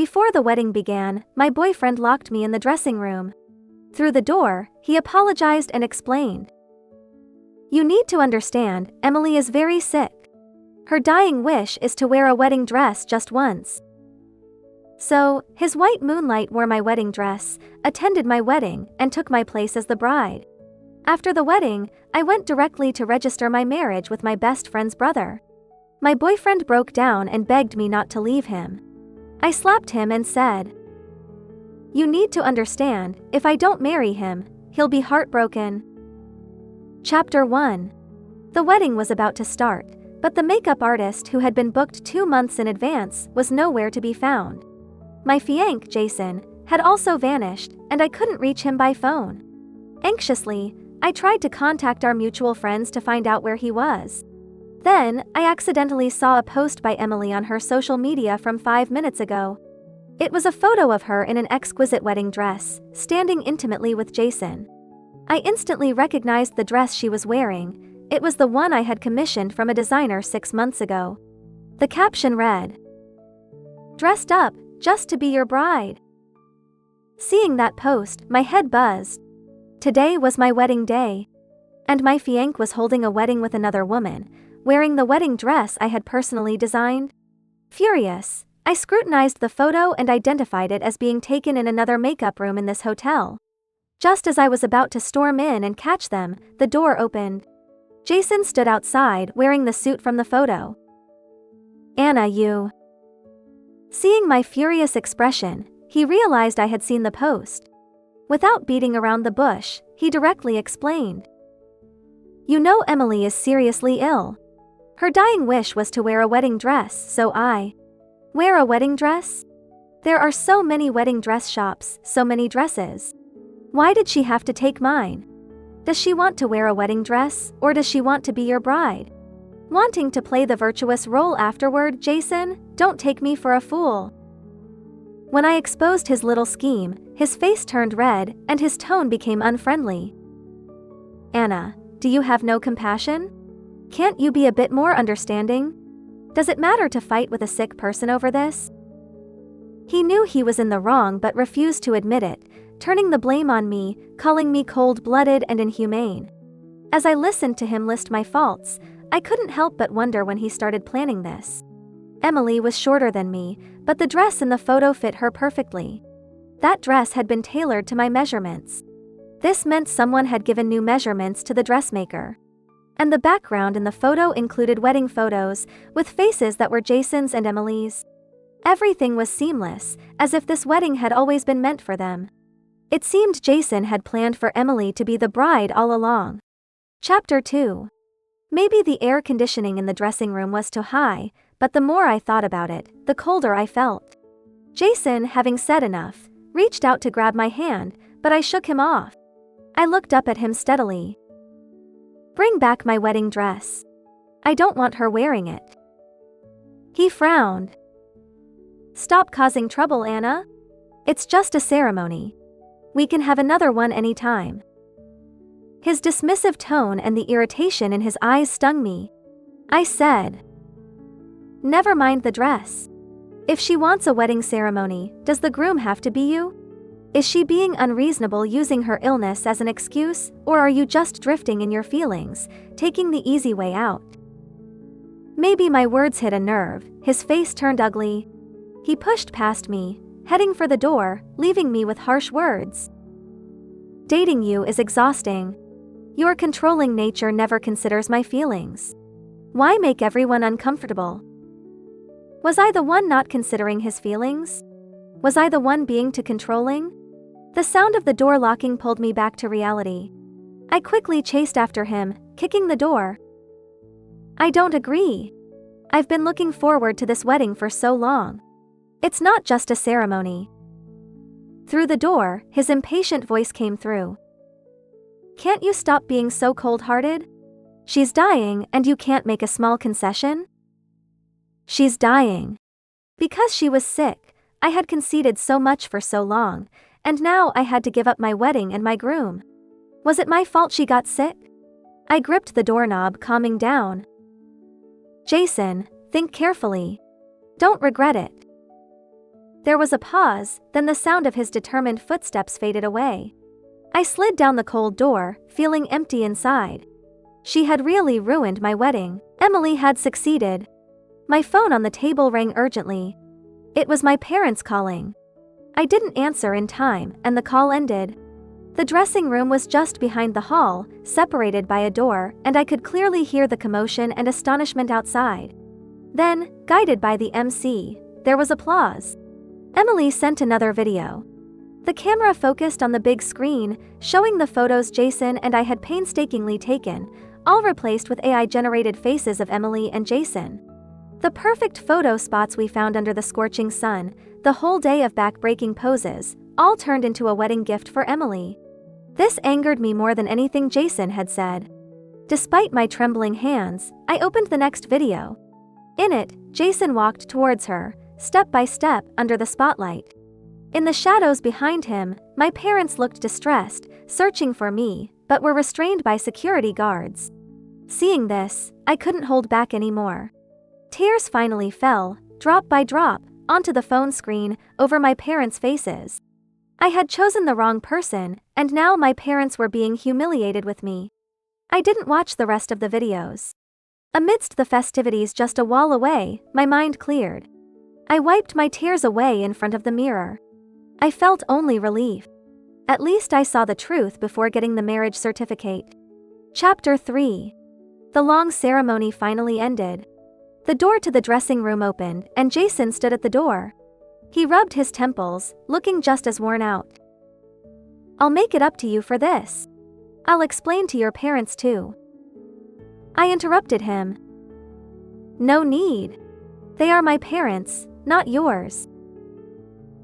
Before the wedding began, my boyfriend locked me in the dressing room. Through the door, he apologized and explained. "You need to understand, Emily is very sick. Her dying wish is to wear a wedding dress just once." So, his white moonlight wore my wedding dress, attended my wedding, and took my place as the bride. After the wedding, I went directly to register my marriage with my best friend's brother. My boyfriend broke down and begged me not to leave him. I slapped him and said, "You need to understand, if I don't marry him, he'll be heartbroken." Chapter 1. The wedding was about to start, but the makeup artist who had been booked 2 months in advance was nowhere to be found. My fiancé, Jason, had also vanished, and I couldn't reach him by phone. Anxiously, I tried to contact our mutual friends to find out where he was. Then, I accidentally saw a post by Emily on her social media from 5 minutes ago. It was a photo of her in an exquisite wedding dress, standing intimately with Jason. I instantly recognized the dress she was wearing. It was the one I had commissioned from a designer 6 months ago. The caption read, "Dressed up, just to be your bride." Seeing that post, my head buzzed. Today was my wedding day. And my fiancé was holding a wedding with another woman, wearing the wedding dress I had personally designed. Furious, I scrutinized the photo and identified it as being taken in another makeup room in this hotel. Just as I was about to storm in and catch them, the door opened. Jason stood outside wearing the suit from the photo. "Anna, you..." Seeing my furious expression, he realized I had seen the post. Without beating around the bush, he directly explained. "You know Emily is seriously ill. Her dying wish was to wear a wedding dress, so I..." "Wear a wedding dress? There are so many wedding dress shops, so many dresses. Why did she have to take mine? Does she want to wear a wedding dress, or does she want to be your bride?" Wanting to play the virtuous role afterward, "Jason, don't take me for a fool." When I exposed his little scheme, his face turned red and his tone became unfriendly. "Anna, do you have no compassion? Can't you be a bit more understanding? Does it matter to fight with a sick person over this?" He knew he was in the wrong but refused to admit it, turning the blame on me, calling me cold-blooded and inhumane. As I listened to him list my faults, I couldn't help but wonder when he started planning this. Emily was shorter than me, but the dress in the photo fit her perfectly. That dress had been tailored to my measurements. This meant someone had given new measurements to the dressmaker. And the background in the photo included wedding photos, with faces that were Jason's and Emily's. Everything was seamless, as if this wedding had always been meant for them. It seemed Jason had planned for Emily to be the bride all along. Chapter 2. Maybe the air conditioning in the dressing room was too high, but the more I thought about it, the colder I felt. Jason, having said enough, reached out to grab my hand, but I shook him off. I looked up at him steadily. "Bring back my wedding dress. I don't want her wearing it." He frowned. "Stop causing trouble, Anna. It's just a ceremony. We can have another one anytime." His dismissive tone and the irritation in his eyes stung me. I said, "Never mind the dress. If she wants a wedding ceremony, does the groom have to be you? Is she being unreasonable using her illness as an excuse, or are you just drifting in your feelings, taking the easy way out?" Maybe my words hit a nerve. His face turned ugly. He pushed past me, heading for the door, leaving me with harsh words. "Dating you is exhausting. Your controlling nature never considers my feelings. Why make everyone uncomfortable?" Was I the one not considering his feelings? Was I the one being too controlling? The sound of the door locking pulled me back to reality. I quickly chased after him, kicking the door. "I don't agree. I've been looking forward to this wedding for so long. It's not just a ceremony." Through the door, his impatient voice came through. "Can't you stop being so cold-hearted? She's dying and you can't make a small concession?" She's dying. Because she was sick, I had conceded so much for so long, and now I had to give up my wedding and my groom. Was it my fault she got sick? I gripped the doorknob, calming down. "Jason, think carefully. Don't regret it." There was a pause, then the sound of his determined footsteps faded away. I slid down the cold door, feeling empty inside. She had really ruined my wedding. Emily had succeeded. My phone on the table rang urgently. It was my parents calling. I didn't answer in time, and the call ended. The dressing room was just behind the hall, separated by a door, and I could clearly hear the commotion and astonishment outside. Then, guided by the MC, there was applause. Emily sent another video. The camera focused on the big screen, showing the photos Jason and I had painstakingly taken, all replaced with AI-generated faces of Emily and Jason. The perfect photo spots we found under the scorching sun, the whole day of back-breaking poses, all turned into a wedding gift for Emily. This angered me more than anything Jason had said. Despite my trembling hands, I opened the next video. In it, Jason walked towards her, step by step, under the spotlight. In the shadows behind him, my parents looked distressed, searching for me, but were restrained by security guards. Seeing this, I couldn't hold back anymore. Tears finally fell, drop by drop, onto the phone screen, over my parents' faces. I had chosen the wrong person, and now my parents were being humiliated with me. I didn't watch the rest of the videos. Amidst the festivities just a wall away, my mind cleared. I wiped my tears away in front of the mirror. I felt only relief. At least I saw the truth before getting the marriage certificate. Chapter 3. The long ceremony finally ended. The door to the dressing room opened, and Jason stood at the door. He rubbed his temples, looking just as worn out. "I'll make it up to you for this. I'll explain to your parents too." I interrupted him. "No need. They are my parents, not yours.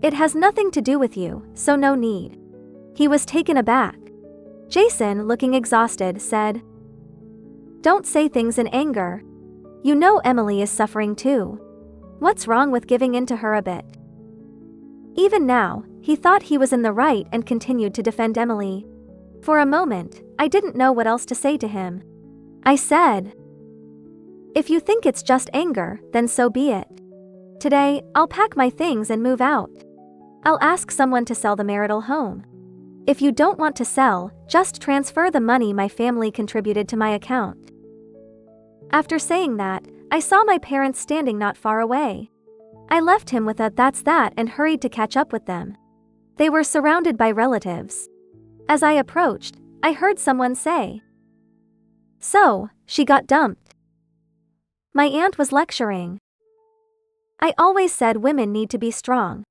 It has nothing to do with you, so no need." He was taken aback. Jason, looking exhausted, said, "Don't say things in anger. You know Emily is suffering too. What's wrong with giving in to her a bit?" Even now, he thought he was in the right and continued to defend Emily. For a moment, I didn't know what else to say to him. I said, "If you think it's just anger, then so be it. Today, I'll pack my things and move out. I'll ask someone to sell the marital home. If you don't want to sell, just transfer the money my family contributed to my account." After saying that, I saw my parents standing not far away. I left him with a "that's that" and hurried to catch up with them. They were surrounded by relatives. As I approached, I heard someone say, "So, she got dumped." My aunt was lecturing. "I always said women need to be strong.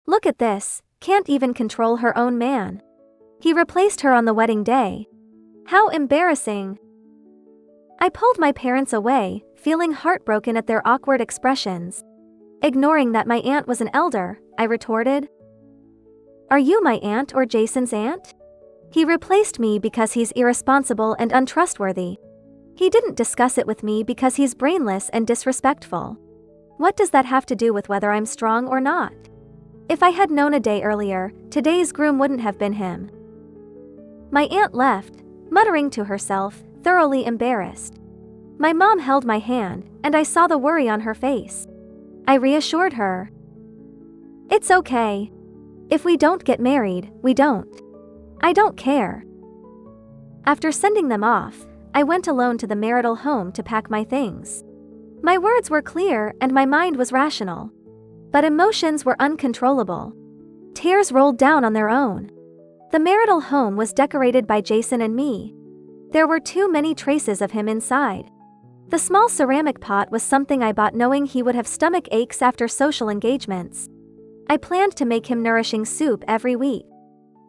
Look at this, can't even control her own man. He replaced her on the wedding day. How embarrassing." I pulled my parents away, feeling heartbroken at their awkward expressions. Ignoring that my aunt was an elder, I retorted, "Are you my aunt or Jason's aunt? He replaced me because he's irresponsible and untrustworthy. He didn't discuss it with me because he's brainless and disrespectful. What does that have to do with whether I'm strong or not? If I had known a day earlier, today's groom wouldn't have been him." My aunt left, muttering to herself, thoroughly embarrassed. My mom held my hand, and I saw the worry on her face. I reassured her. "It's okay. If we don't get married, we don't. I don't care." After sending them off, I went alone to the marital home to pack my things. My words were clear and my mind was rational. But emotions were uncontrollable. Tears rolled down on their own. The marital home was decorated by Jason and me. There were too many traces of him inside. The small ceramic pot was something I bought knowing he would have stomach aches after social engagements. I planned to make him nourishing soup every week.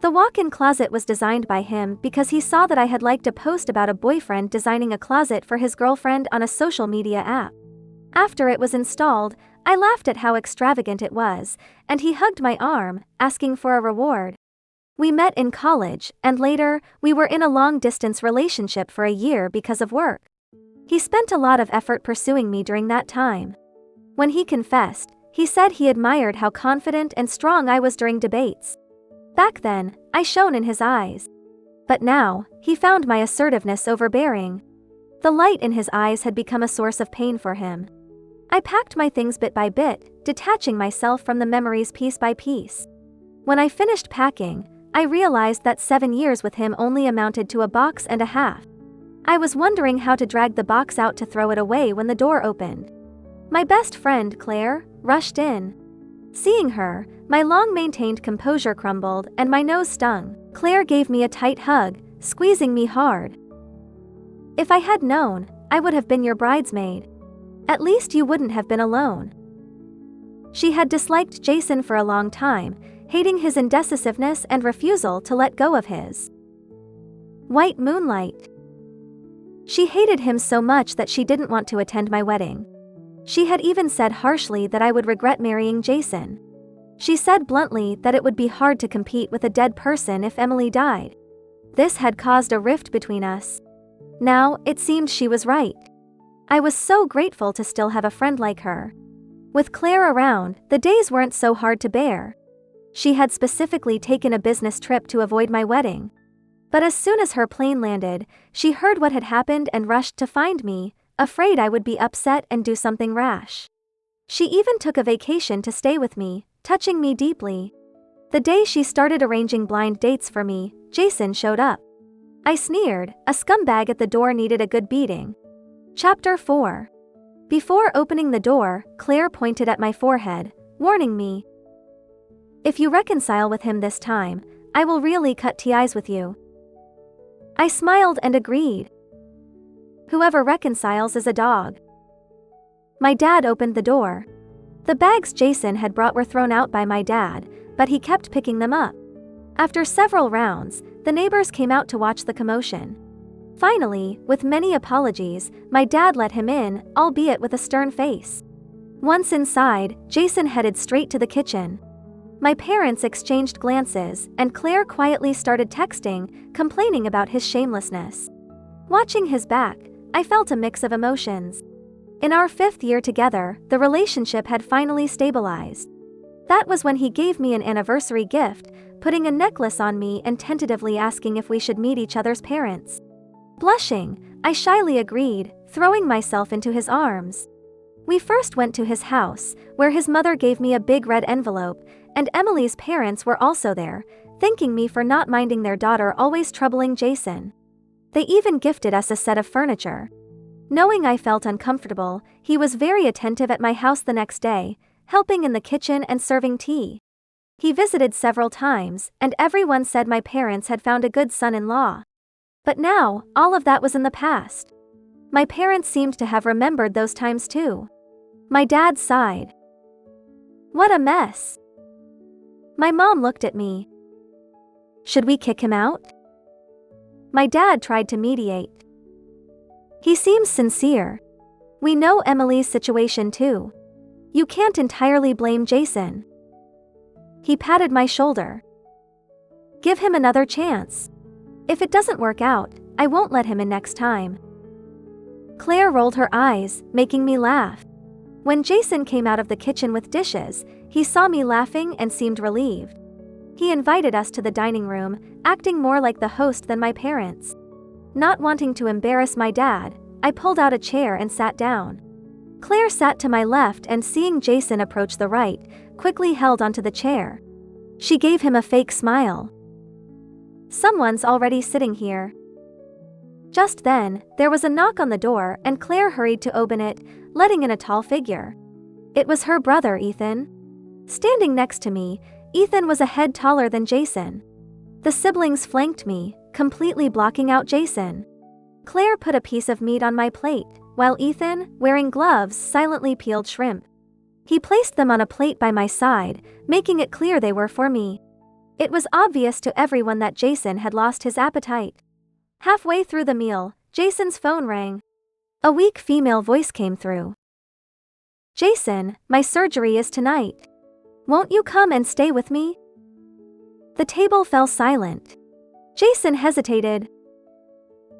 The walk-in closet was designed by him because he saw that I had liked a post about a boyfriend designing a closet for his girlfriend on a social media app. After it was installed, I laughed at how extravagant it was, and he hugged my arm, asking for a reward. We met in college, and later, we were in a long-distance relationship for a year because of work. He spent a lot of effort pursuing me during that time. When he confessed, he said he admired how confident and strong I was during debates. Back then, I shone in his eyes. But now, he found my assertiveness overbearing. The light in his eyes had become a source of pain for him. I packed my things bit by bit, detaching myself from the memories piece by piece. When I finished packing, I realized that 7 years with him only amounted to a box and a half. I was wondering how to drag the box out to throw it away when the door opened. My best friend, Claire, rushed in. Seeing her, my long-maintained composure crumbled and my nose stung. Claire gave me a tight hug, squeezing me hard. "If I had known, I would have been your bridesmaid. At least you wouldn't have been alone." She had disliked Jason for a long time, hating his indecisiveness and refusal to let go of his white moonlight. She hated him so much that she didn't want to attend my wedding. She had even said harshly that I would regret marrying Jason. She said bluntly that it would be hard to compete with a dead person if Emily died. This had caused a rift between us. Now, it seemed she was right. I was so grateful to still have a friend like her. With Claire around, the days weren't so hard to bear. She had specifically taken a business trip to avoid my wedding. But as soon as her plane landed, she heard what had happened and rushed to find me, afraid I would be upset and do something rash. She even took a vacation to stay with me, touching me deeply. The day she started arranging blind dates for me, Jason showed up. I sneered, a scumbag at the door needed a good beating. Chapter 4. Before opening the door, Claire pointed at my forehead, warning me. "If you reconcile with him this time, I will really cut ties with you." I smiled and agreed. Whoever reconciles is a dog. My dad opened the door. The bags Jason had brought were thrown out by my dad, but he kept picking them up. After several rounds, the neighbors came out to watch the commotion. Finally, with many apologies, my dad let him in, albeit with a stern face. Once inside, Jason headed straight to the kitchen. My parents exchanged glances, and Claire quietly started texting, complaining about his shamelessness. Watching his back, I felt a mix of emotions. In our 5th year together, the relationship had finally stabilized. That was when he gave me an anniversary gift, putting a necklace on me and tentatively asking if we should meet each other's parents. Blushing, I shyly agreed, throwing myself into his arms. We first went to his house, where his mother gave me a big red envelope, and Emily's parents were also there, thanking me for not minding their daughter always troubling Jason. They even gifted us a set of furniture. Knowing I felt uncomfortable, he was very attentive at my house the next day, helping in the kitchen and serving tea. He visited several times, and everyone said my parents had found a good son-in-law. But now, all of that was in the past. My parents seemed to have remembered those times too. My dad sighed. "What a mess." My mom looked at me. "Should we kick him out?" My dad tried to mediate. "He seems sincere. We know Emily's situation too. You can't entirely blame Jason." He patted my shoulder. "Give him another chance. If it doesn't work out, I won't let him in next time." Claire rolled her eyes, making me laugh. When Jason came out of the kitchen with dishes, he saw me laughing and seemed relieved. He invited us to the dining room, acting more like the host than my parents. Not wanting to embarrass my dad, I pulled out a chair and sat down. Claire sat to my left and seeing Jason approach the right, quickly held onto the chair. She gave him a fake smile. "Someone's already sitting here." Just then, there was a knock on the door and Claire hurried to open it, letting in a tall figure. It was her brother, Ethan. Standing next to me, Ethan was a head taller than Jason. The siblings flanked me, completely blocking out Jason. Claire put a piece of meat on my plate, while Ethan, wearing gloves, silently peeled shrimp. He placed them on a plate by my side, making it clear they were for me. It was obvious to everyone that Jason had lost his appetite. Halfway through the meal, Jason's phone rang. A weak female voice came through. "Jason, my surgery is tonight. Won't you come and stay with me?" The table fell silent. Jason hesitated.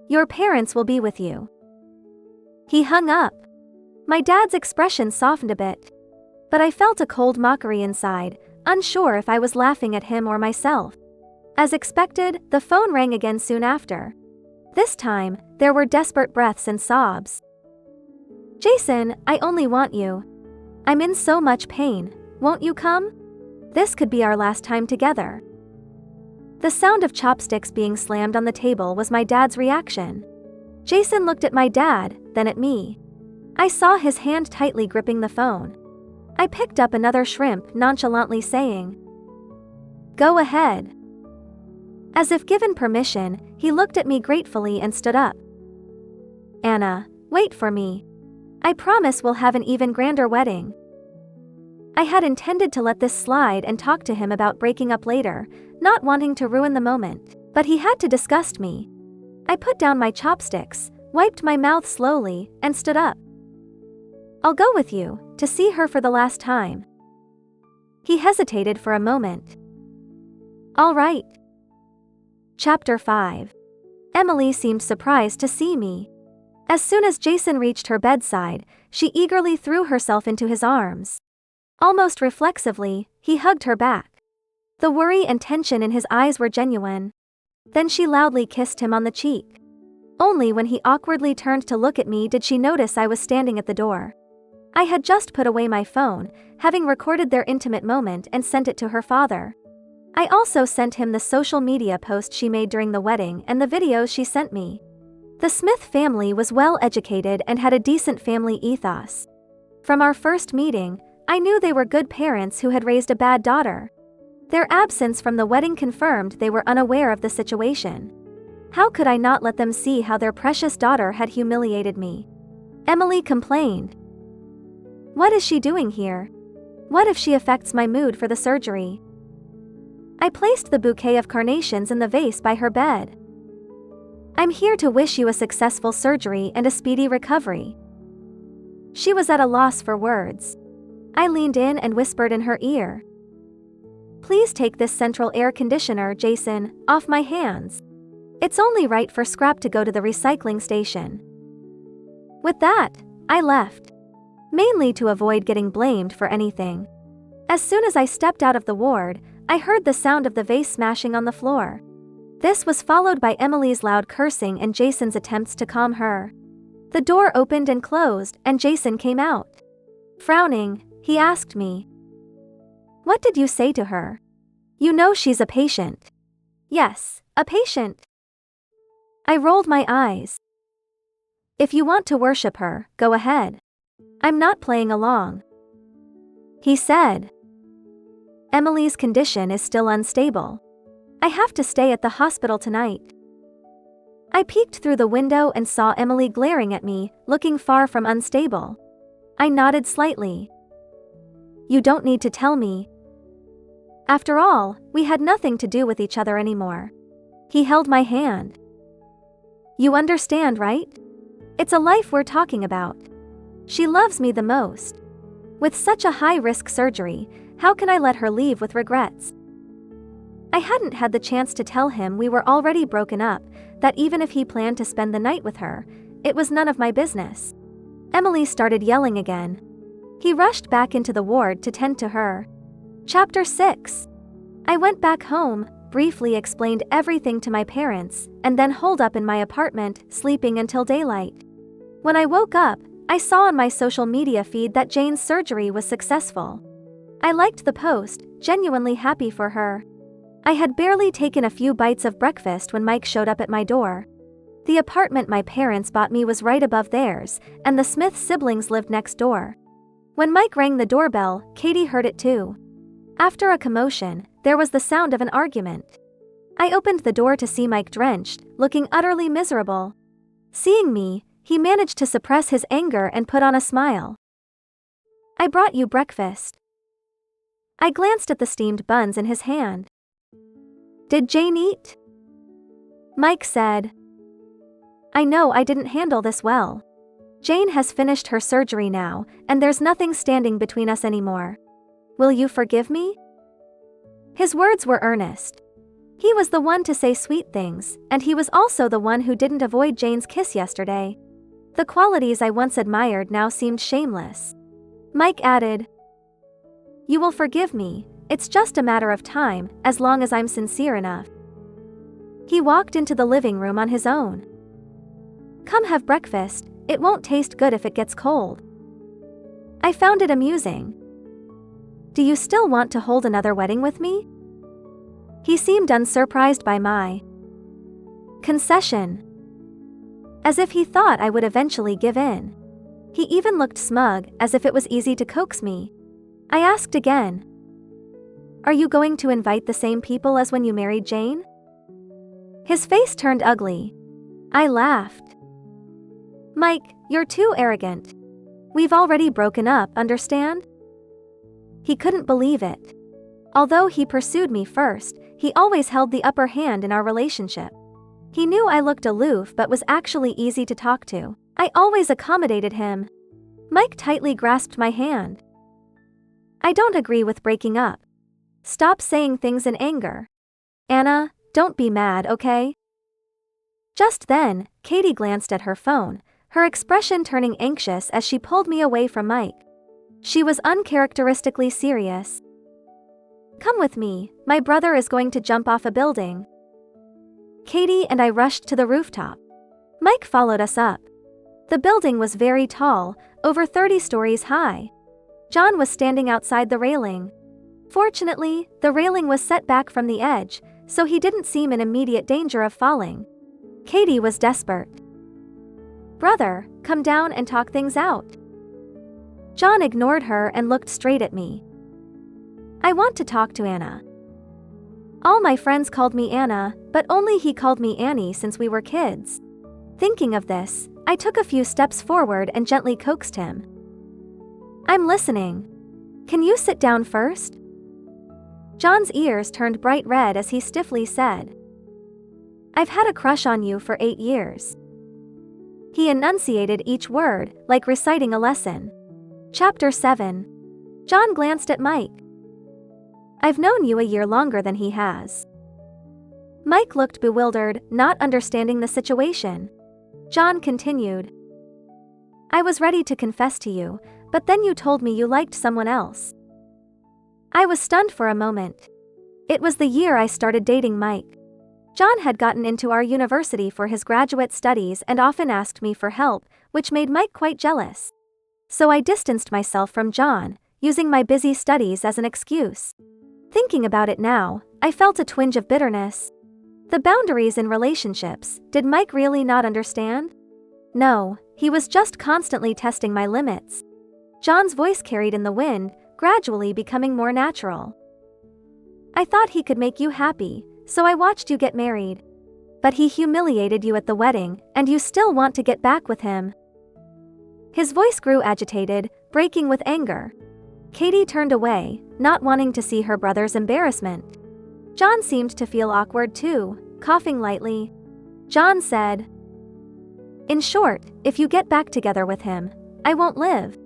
"Your parents will be with you." He hung up. My dad's expression softened a bit. But I felt a cold mockery inside, unsure if I was laughing at him or myself. As expected, the phone rang again soon after. This time, there were desperate breaths and sobs. "Jason, I only want you. I'm in so much pain, won't you come? This could be our last time together. The sound of chopsticks being slammed on the table was my dad's reaction. Jason looked at my dad, then at me. I saw his hand tightly gripping the phone. I picked up another shrimp, nonchalantly saying, "Go ahead." As if given permission, he looked at me gratefully and stood up. "Anna, wait for me. I promise we'll have an even grander wedding." I had intended to let this slide and talk to him about breaking up later, not wanting to ruin the moment, but he had to disgust me. I put down my chopsticks, wiped my mouth slowly, and stood up. "I'll go with you, to see her for the last time." He hesitated for a moment. "All right." Chapter 5. Emily seemed surprised to see me. As soon as Jason reached her bedside, she eagerly threw herself into his arms. Almost reflexively, he hugged her back. The worry and tension in his eyes were genuine. Then she loudly kissed him on the cheek. Only when he awkwardly turned to look at me did she notice I was standing at the door. I had just put away my phone, having recorded their intimate moment and sent it to her father. I also sent him the social media post she made during the wedding and the videos she sent me. The Smith family was well educated and had a decent family ethos. From our first meeting, I knew they were good parents who had raised a bad daughter. Their absence from the wedding confirmed they were unaware of the situation. How could I not let them see how their precious daughter had humiliated me? Emily complained. "What is she doing here? What if she affects my mood for the surgery?" I placed the bouquet of carnations in the vase by her bed. "I'm here to wish you a successful surgery and a speedy recovery." She was at a loss for words. I leaned in and whispered in her ear. "Please take this central air conditioner, Jason, off my hands. It's only right for scrap to go to the recycling station." With that, I left. Mainly to avoid getting blamed for anything. As soon as I stepped out of the ward, I heard the sound of the vase smashing on the floor. This was followed by Emily's loud cursing and Jason's attempts to calm her. The door opened and closed, and Jason came out. Frowning, he asked me, "What did you say to her? You know she's a patient." "Yes, a patient." I rolled my eyes. "If you want to worship her, go ahead. I'm not playing along." He said, "Emily's condition is still unstable. I have to stay at the hospital tonight." I peeked through the window and saw Emily glaring at me, looking far from unstable. I nodded slightly. "You don't need to tell me." After all, we had nothing to do with each other anymore. He held my hand. "You understand, right? It's a life we're talking about. She loves me the most. With such a high-risk surgery, how can I let her leave with regrets?" I hadn't had the chance to tell him we were already broken up, that even if he planned to spend the night with her, it was none of my business. Emily started yelling again. He rushed back into the ward to tend to her. Chapter 6. I went back home, briefly explained everything to my parents, and then holed up in my apartment, sleeping until daylight. When I woke up, I saw on my social media feed that Jane's surgery was successful. I liked the post, genuinely happy for her. I had barely taken a few bites of breakfast when Mike showed up at my door. The apartment my parents bought me was right above theirs, and the Smith siblings lived next door. When Mike rang the doorbell, Katie heard it too. After a commotion, there was the sound of an argument. I opened the door to see Mike drenched, looking utterly miserable. Seeing me, he managed to suppress his anger and put on a smile. "I brought you breakfast." I glanced at the steamed buns in his hand. "Did Jane eat?" Mike said. "I know I didn't handle this well. Jane has finished her surgery now, and there's nothing standing between us anymore. Will you forgive me?" His words were earnest. He was the one to say sweet things, and he was also the one who didn't avoid Jane's kiss yesterday. The qualities I once admired now seemed shameless. Mike added, "You will forgive me, it's just a matter of time, as long as I'm sincere enough." He walked into the living room on his own. "Come have breakfast, it won't taste good if it gets cold." I found it amusing. Do you still want to hold another wedding with me? He seemed unsurprised by my concession, as if he thought I would eventually give in. He even looked smug, as if it was easy to coax me. I asked again, "Are you going to invite the same people as when you married Jane?" His face turned ugly. I laughed. "Mike, you're too arrogant. We've already broken up, understand?" He couldn't believe it. Although he pursued me first, he always held the upper hand in our relationship. He knew I looked aloof but was actually easy to talk to. I always accommodated him. Mike tightly grasped my hand. "I don't agree with breaking up. Stop saying things in anger. Anna, don't be mad, okay?" Just then, Katie glanced at her phone, her expression turning anxious as she pulled me away from Mike. She was uncharacteristically serious. "Come with me, my brother is going to jump off a building." Katie and I rushed to the rooftop. Mike followed us up. The building was very tall, over 30 stories high. John was standing outside the railing. Fortunately, the railing was set back from the edge, so he didn't seem in immediate danger of falling. Katie was desperate. "Brother, come down and talk things out." John ignored her and looked straight at me. "I want to talk to Anna." All my friends called me Anna, but only he called me Annie since we were kids. Thinking of this, I took a few steps forward and gently coaxed him. "I'm listening. Can you sit down first?" John's ears turned bright red as he stiffly said, "I've had a crush on you for 8 years." He enunciated each word, like reciting a lesson. Chapter 7. John glanced at Mike. "I've known you a year longer than he has." Mike looked bewildered, not understanding the situation. John continued, "I was ready to confess to you, but then you told me you liked someone else." I was stunned for a moment. It was the year I started dating Mike. John had gotten into our university for his graduate studies and often asked me for help, which made Mike quite jealous. So I distanced myself from John, using my busy studies as an excuse. Thinking about it now, I felt a twinge of bitterness. The boundaries in relationships, did Mike really not understand? No, he was just constantly testing my limits. John's voice carried in the wind, gradually becoming more natural. "I thought he could make you happy, so I watched you get married. But he humiliated you at the wedding, and you still want to get back with him." His voice grew agitated, breaking with anger. Katie turned away, not wanting to see her brother's embarrassment. John seemed to feel awkward too, coughing lightly. John said, "In short, if you get back together with him, I won't live."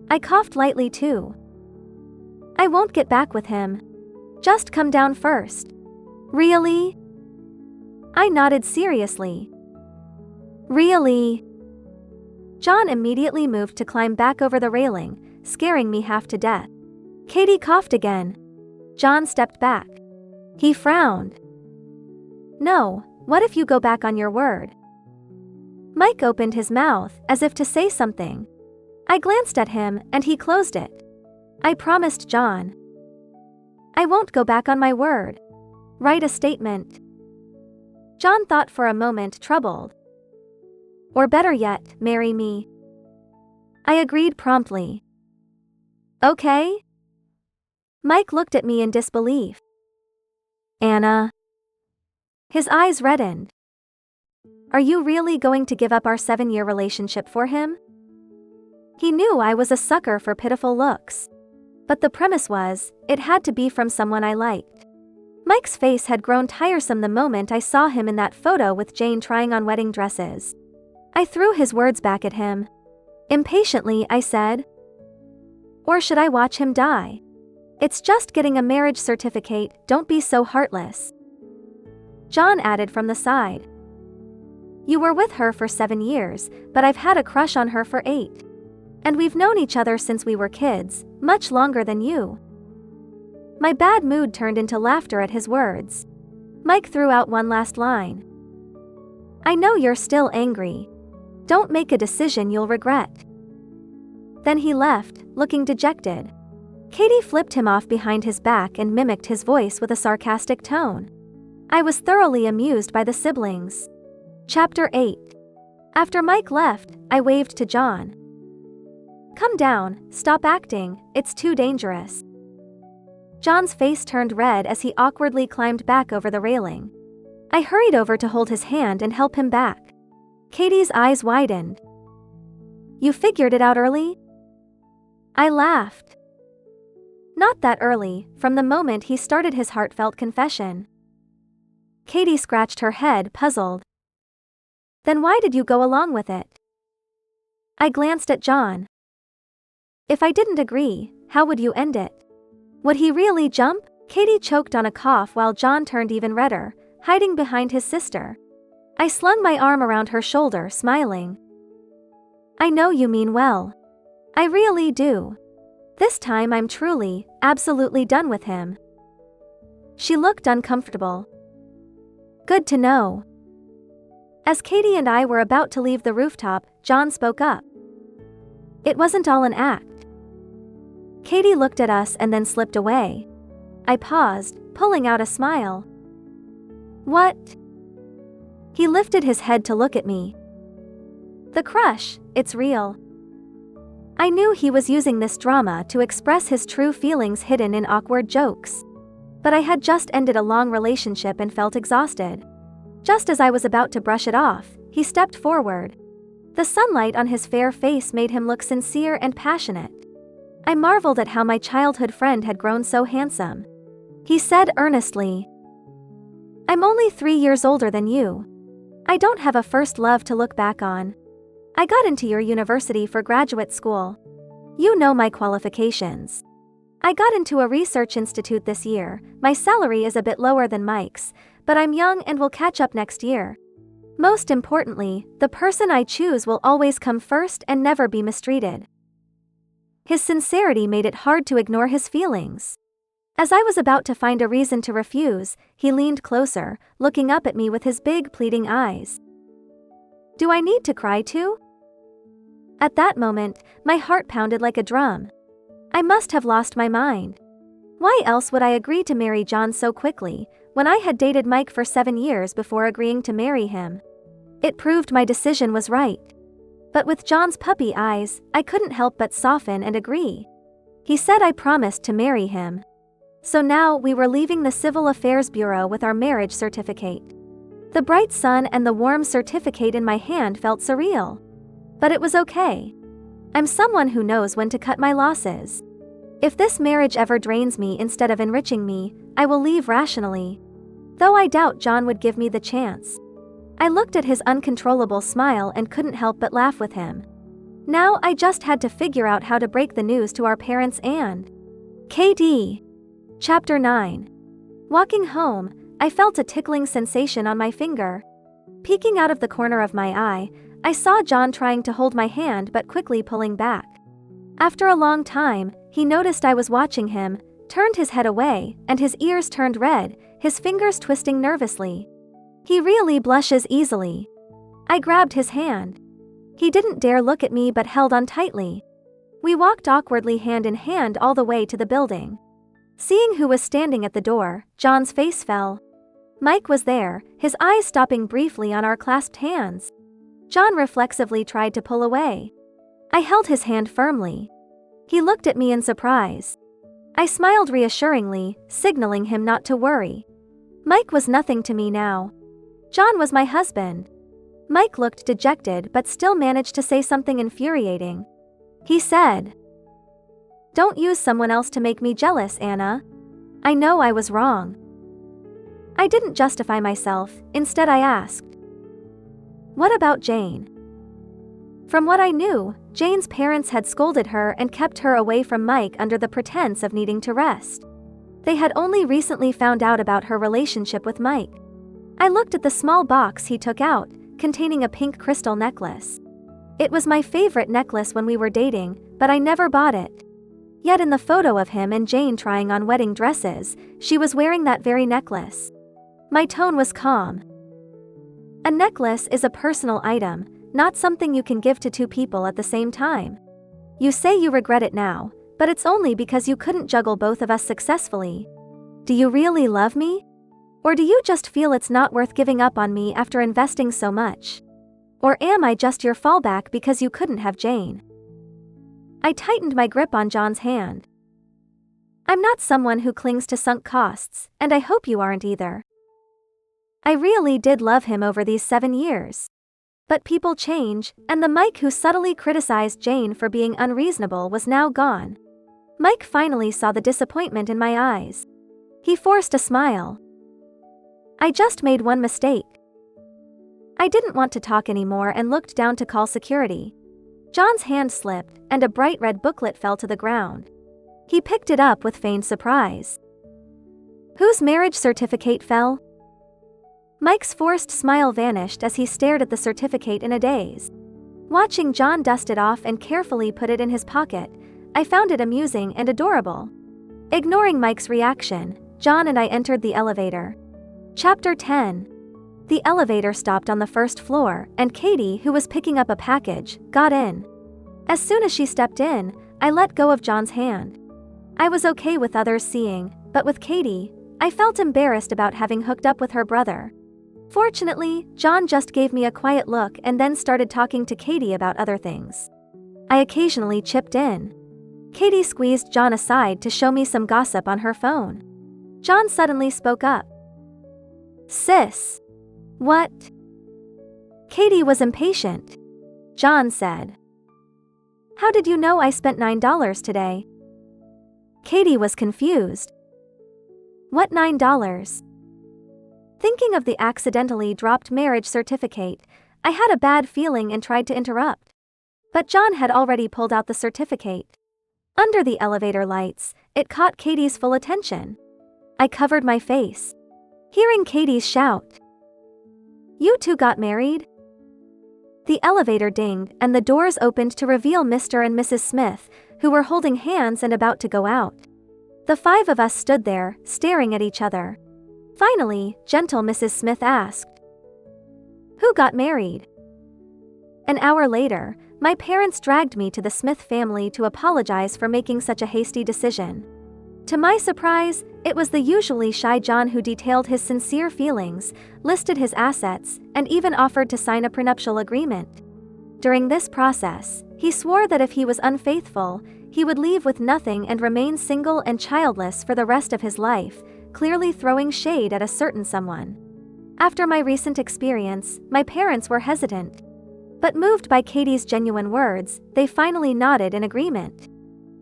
I coughed lightly too. "I won't get back with him. Just come down first." "Really?" I nodded seriously. "Really?" John immediately moved to climb back over the railing, scaring me half to death. Katie coughed again. John stepped back. He frowned. "No, what if you go back on your word?" Mike opened his mouth, as if to say something. I glanced at him, and he closed it. I promised John. "I won't go back on my word. Write a statement." John thought for a moment, troubled. "Or better yet, marry me." I agreed promptly. "Okay?" Mike looked at me in disbelief. "Anna?" His eyes reddened. "Are you really going to give up our 7-year relationship for him?" He knew I was a sucker for pitiful looks. But the premise was, it had to be from someone I liked. Mike's face had grown tiresome the moment I saw him in that photo with Jane trying on wedding dresses. I threw his words back at him. Impatiently, I said, "Or should I watch him die? It's just getting a marriage certificate, don't be so heartless." John added from the side, "You were with her for 7 years, but I've had a crush on her for 8. And we've known each other since we were kids, much longer than you." My bad mood turned into laughter at his words. Mike threw out one last line. "I know you're still angry. Don't make a decision you'll regret." Then he left, looking dejected. Katie flipped him off behind his back and mimicked his voice with a sarcastic tone. I was thoroughly amused by the siblings. Chapter 8. After Mike left, I waved to John. Come down, stop acting, it's too dangerous. John's face turned red as he awkwardly climbed back over the railing. I hurried over to hold his hand and help him back. Katie's eyes widened. You figured it out early? I laughed. Not that early, from the moment he started his heartfelt confession. Katie scratched her head, puzzled. Then why did you go along with it? I glanced at John. If I didn't agree, how would you end it? Would he really jump? Katie choked on a cough while John turned even redder, hiding behind his sister. I slung my arm around her shoulder, smiling. I know you mean well. I really do. This time I'm truly, absolutely done with him. She looked uncomfortable. Good to know. As Katie and I were about to leave the rooftop, John spoke up. It wasn't all an act. Katie looked at us and then slipped away. I paused, pulling out a smile. What? He lifted his head to look at me. The crush, it's real. I knew he was using this drama to express his true feelings hidden in awkward jokes. But I had just ended a long relationship and felt exhausted. Just as I was about to brush it off, he stepped forward. The sunlight on his fair face made him look sincere and passionate. I marveled at how my childhood friend had grown so handsome. He said earnestly, I'm only 3 years older than you. I don't have a first love to look back on. I got into your university for graduate school. You know my qualifications. I got into a research institute this year. My salary is a bit lower than Mike's, but I'm young and will catch up next year. Most importantly, the person I choose will always come first and never be mistreated. His sincerity made it hard to ignore his feelings. As I was about to find a reason to refuse, he leaned closer, looking up at me with his big, pleading eyes. Do I need to cry too? At that moment, my heart pounded like a drum. I must have lost my mind. Why else would I agree to marry John so quickly, when I had dated Mike for 7 years before agreeing to marry him? It proved my decision was right. But with John's puppy eyes, I couldn't help but soften and agree. He said I promised to marry him. So now we were leaving the Civil Affairs Bureau with our marriage certificate. The bright sun and the warm certificate in my hand felt surreal. But it was okay. I'm someone who knows when to cut my losses. If this marriage ever drains me instead of enriching me, I will leave rationally. Though I doubt John would give me the chance. I looked at his uncontrollable smile and couldn't help but laugh with him. Now I just had to figure out how to break the news to our parents and KD. Chapter 9. Walking home, I felt a tickling sensation on my finger. Peeking out of the corner of my eye, I saw John trying to hold my hand but quickly pulling back. After a long time, he noticed I was watching him, turned his head away, and his ears turned red, his fingers twisting nervously. He really blushes easily. I grabbed his hand. He didn't dare look at me but held on tightly. We walked awkwardly hand in hand all the way to the building. Seeing who was standing at the door, John's face fell. Mike was there, his eyes stopping briefly on our clasped hands. John reflexively tried to pull away. I held his hand firmly. He looked at me in surprise. I smiled reassuringly, signaling him not to worry. Mike was nothing to me now. John was my husband. Mike looked dejected but still managed to say something infuriating. He said, "Don't use someone else to make me jealous, Anna. I know I was wrong." I didn't justify myself, instead I asked, "What about Jane?" From what I knew, Jane's parents had scolded her and kept her away from Mike under the pretense of needing to rest. They had only recently found out about her relationship with Mike. I looked at the small box he took out, containing a pink crystal necklace. It was my favorite necklace when we were dating, but I never bought it. Yet in the photo of him and Jane trying on wedding dresses, she was wearing that very necklace. My tone was calm. A necklace is a personal item, not something you can give to two people at the same time. You say you regret it now, but it's only because you couldn't juggle both of us successfully. Do you really love me? Or do you just feel it's not worth giving up on me after investing so much? Or am I just your fallback because you couldn't have Jane? I tightened my grip on John's hand. I'm not someone who clings to sunk costs, and I hope you aren't either. I really did love him over these 7 years. But people change, and the Mike who subtly criticized Jane for being unreasonable was now gone. Mike finally saw the disappointment in my eyes. He forced a smile. I just made one mistake. I didn't want to talk anymore and looked down to call security. John's hand slipped, and a bright red booklet fell to the ground. He picked it up with feigned surprise. Whose marriage certificate fell? Mike's forced smile vanished as he stared at the certificate in a daze. Watching John dust it off and carefully put it in his pocket, I found it amusing and adorable. Ignoring Mike's reaction, John and I entered the elevator. Chapter 10. The elevator stopped on the first floor, and Katie, who was picking up a package, got in. As soon as she stepped in, I let go of John's hand. I was okay with others seeing, but with Katie, I felt embarrassed about having hooked up with her brother. Fortunately, John just gave me a quiet look and then started talking to Katie about other things. I occasionally chipped in. Katie squeezed John aside to show me some gossip on her phone. John suddenly spoke up. Sis. What? Katie was impatient. John said. How did you know I spent $9 today? Katie was confused. What $9? Thinking of the accidentally dropped marriage certificate, I had a bad feeling and tried to interrupt. But John had already pulled out the certificate. Under the elevator lights, it caught Katie's full attention. I covered my face. Hearing Katie's shout. You two got married? The elevator dinged and the doors opened to reveal Mr. and Mrs. Smith, who were holding hands and about to go out. The 5 of us stood there, staring at each other. Finally, gentle Mrs. Smith asked, Who got married? An hour later, my parents dragged me to the Smith family to apologize for making such a hasty decision. To my surprise, it was the usually shy John who detailed his sincere feelings, listed his assets, and even offered to sign a prenuptial agreement. During this process, he swore that if he was unfaithful, he would leave with nothing and remain single and childless for the rest of his life, clearly throwing shade at a certain someone. After my recent experience, my parents were hesitant. But moved by Katie's genuine words, they finally nodded in agreement.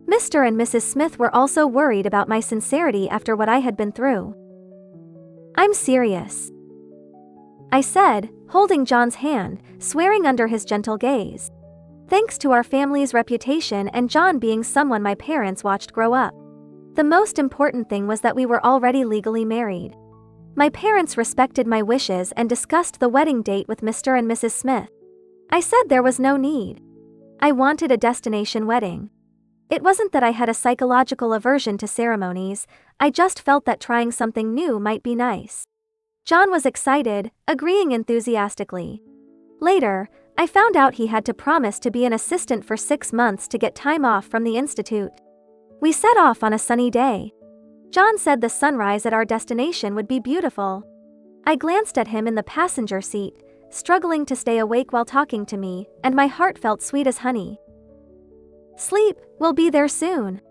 Mr. and Mrs. Smith were also worried about my sincerity after what I had been through. I'm serious, I said, holding John's hand, swearing under his gentle gaze. Thanks to our family's reputation and John being someone my parents watched grow up. The most important thing was that we were already legally married. My parents respected my wishes and discussed the wedding date with Mr. and Mrs. Smith. I said there was no need. I wanted a destination wedding. It wasn't that I had a psychological aversion to ceremonies, I just felt that trying something new might be nice. John was excited, agreeing enthusiastically. Later, I found out he had to promise to be an assistant for 6 months to get time off from the institute. We set off on a sunny day. John said the sunrise at our destination would be beautiful. I glanced at him in the passenger seat, struggling to stay awake while talking to me, and my heart felt sweet as honey. Sleep, we'll be there soon.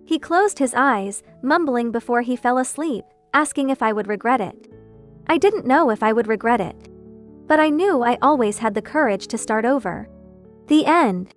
He closed his eyes, mumbling before he fell asleep, asking if I would regret it. I didn't know if I would regret it. But I knew I always had the courage to start over. The end.